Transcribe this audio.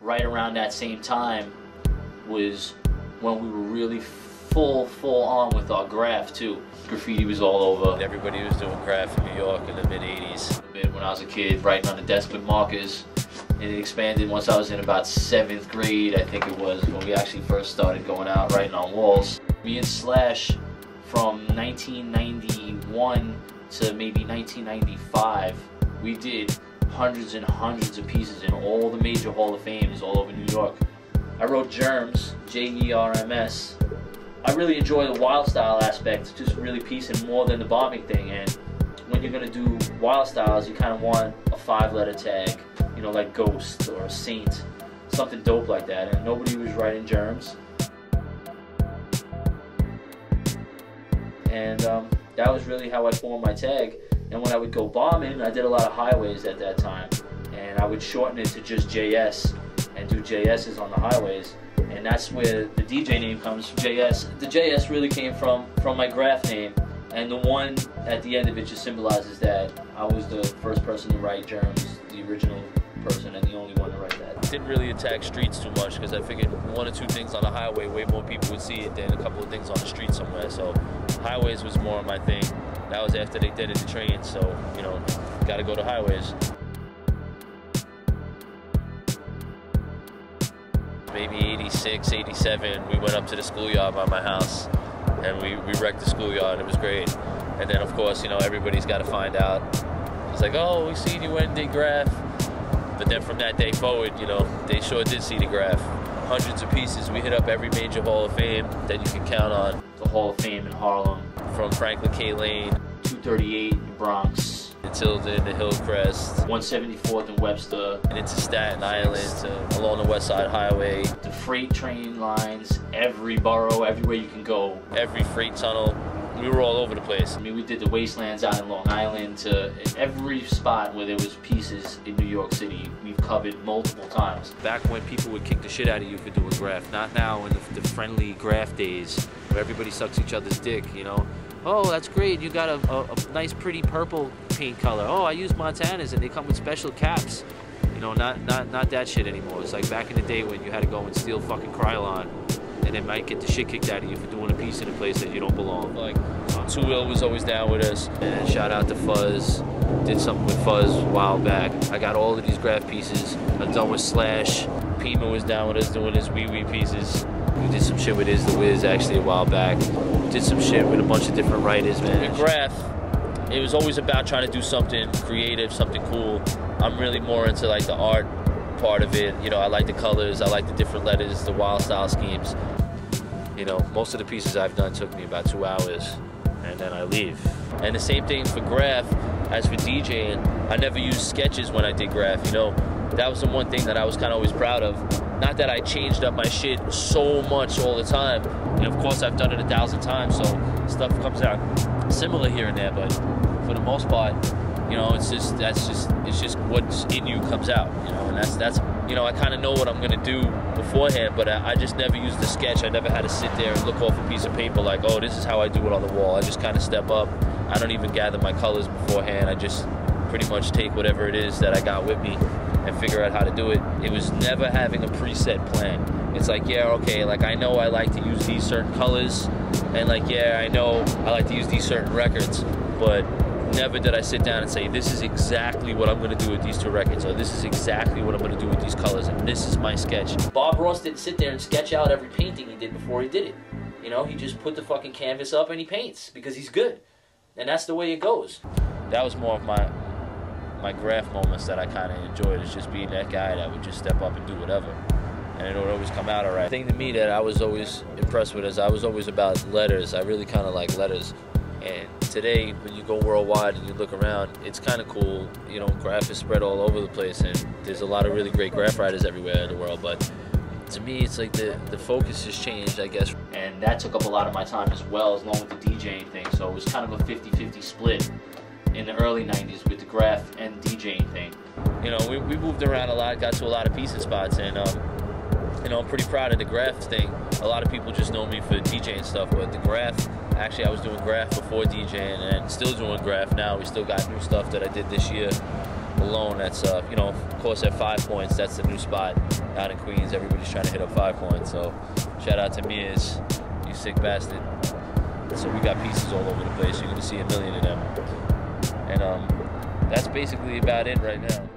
right around that same time was when we were really full on with our graff too. Graffiti was all over. Everybody was doing graff in New York in the mid-80s. When I was a kid, writing on the desk with markers. And it expanded once I was in about 7th grade, I think it was, when we actually first started going out writing on walls. Me and Slash, from 1991 to maybe 1995, we did hundreds and hundreds of pieces in all the major Hall of Fames all over New York. I wrote JERMS, J-E-R-M-S. I really enjoy the wild style aspect, just really piecing more than the bombing thing. And when you're gonna do wild styles, you kind of want a 5-letter tag, you know, like Ghost or Saint, something dope like that. And nobody was writing JERMS. And that was really how I formed my tag. And when I would go bombing, I did a lot of highways at that time. And I would shorten it to just JS and do JS's on the highways. And that's where the DJ name comes from, JS. The JS really came from my graff name. And the 1 at the end of it just symbolizes that I was the first person to write JERMS, the original person and the only one to write that. Didn't really attack streets too much because I figured 1 or 2 things on the highway, way more people would see it than a couple of things on the street somewhere. So highways was more my thing. That was after they did the train, so, you know, gotta go to highways. Maybe 86, 87, we went up to the schoolyard by my house and we wrecked the schoolyard. It was great. And then, of course, you know, everybody's got to find out. It's like, oh, we seen you went and did graff. But then from that day forward, you know, they sure did see the graff. Hundreds of pieces. We hit up every major Hall of Fame that you can count on. The Hall of Fame in Harlem, from Franklin K. Lane, 238 in Bronx, Tilden, the Hillcrest, 174th in Webster, and into Staten Island, along the West Side Highway. The freight train lines, every borough, everywhere you can go. Every freight tunnel. We were all over the place. I mean, we did the wastelands out in Long Island to every spot where there was pieces in New York City. We've covered multiple times. Back when people would kick the shit out of you for doing graff, not now in the friendly graff days where everybody sucks each other's dick, you know. Oh, that's great, you got a nice pretty purple paint color. Oh, I use Montana's and they come with special caps. You know, not that shit anymore. It's like back in the day when you had to go and steal fucking Krylon and then might get the shit kicked out of you for doing a piece in a place that you don't belong. Like, Too Ill was always down with us. And shout out to Fuzz. Did something with Fuzz a while back. I got all of these graff pieces. I've done with Slash. Pima was down with us doing his wee pieces. We did some shit with Is the Wiz actually a while back. Did some shit with a bunch of different writers, man. With graff, it was always about trying to do something creative, something cool. I'm really more into like the art part of it. You know, I like the colors, I like the different letters, the wild style schemes. You know, most of the pieces I've done took me about 2 hours and then I leave. And the same thing for graff as for DJing. I never used sketches when I did graff, you know. That was the one thing that I was kind of always proud of. Not that I changed up my shit so much all the time. And of course I've done it 1,000 times, so stuff comes out similar here and there, but for the most part, you know, it's just what's in you comes out, you know, and that's you know, I kind of know what I'm gonna do beforehand, but I just never used the sketch. I never had to sit there and look off a piece of paper like, oh, this is how I do it on the wall. I just kind of step up. I don't even gather my colors beforehand. I just pretty much take whatever it is that I got with me and figure out how to do it. It was never having a preset plan. It's like, yeah, okay, like I know I like to use these certain colors, and like, yeah, I know I like to use these certain records, but never did I sit down and say, this is exactly what I'm gonna do with these 2 records, or this is exactly what I'm gonna do with these colors, and this is my sketch. Bob Ross didn't sit there and sketch out every painting he did before he did it. You know, he just put the fucking canvas up and he paints, because he's good. And that's the way it goes. That was more of my graff moments that I kind of enjoyed, is just being that guy that would just step up and do whatever. And it would always come out all right. The thing to me that I was always impressed with is I was always about letters. I really kind of like letters. And today, when you go worldwide and you look around, it's kind of cool. You know, graff is spread all over the place, and there's a lot of really great graff writers everywhere in the world. But to me, it's like the focus has changed, I guess. And that took up a lot of my time as well, along with the DJing thing. So it was kind of a 50-50 split in the early 90s with the graff and DJing thing. You know, we moved around a lot, got to a lot of pieces spots, and you know, I'm pretty proud of the graff thing. A lot of people just know me for DJing stuff, but the graff, actually I was doing graff before DJing and still doing graff now. We still got new stuff that I did this year alone. That's, you know, of course at 5 Points, that's the new spot. out in Queens, everybody's trying to hit up 5 coins. So shout out to Mears, you sick bastard. So we got pieces all over the place. You're gonna see a million of them. And that's basically about it right now.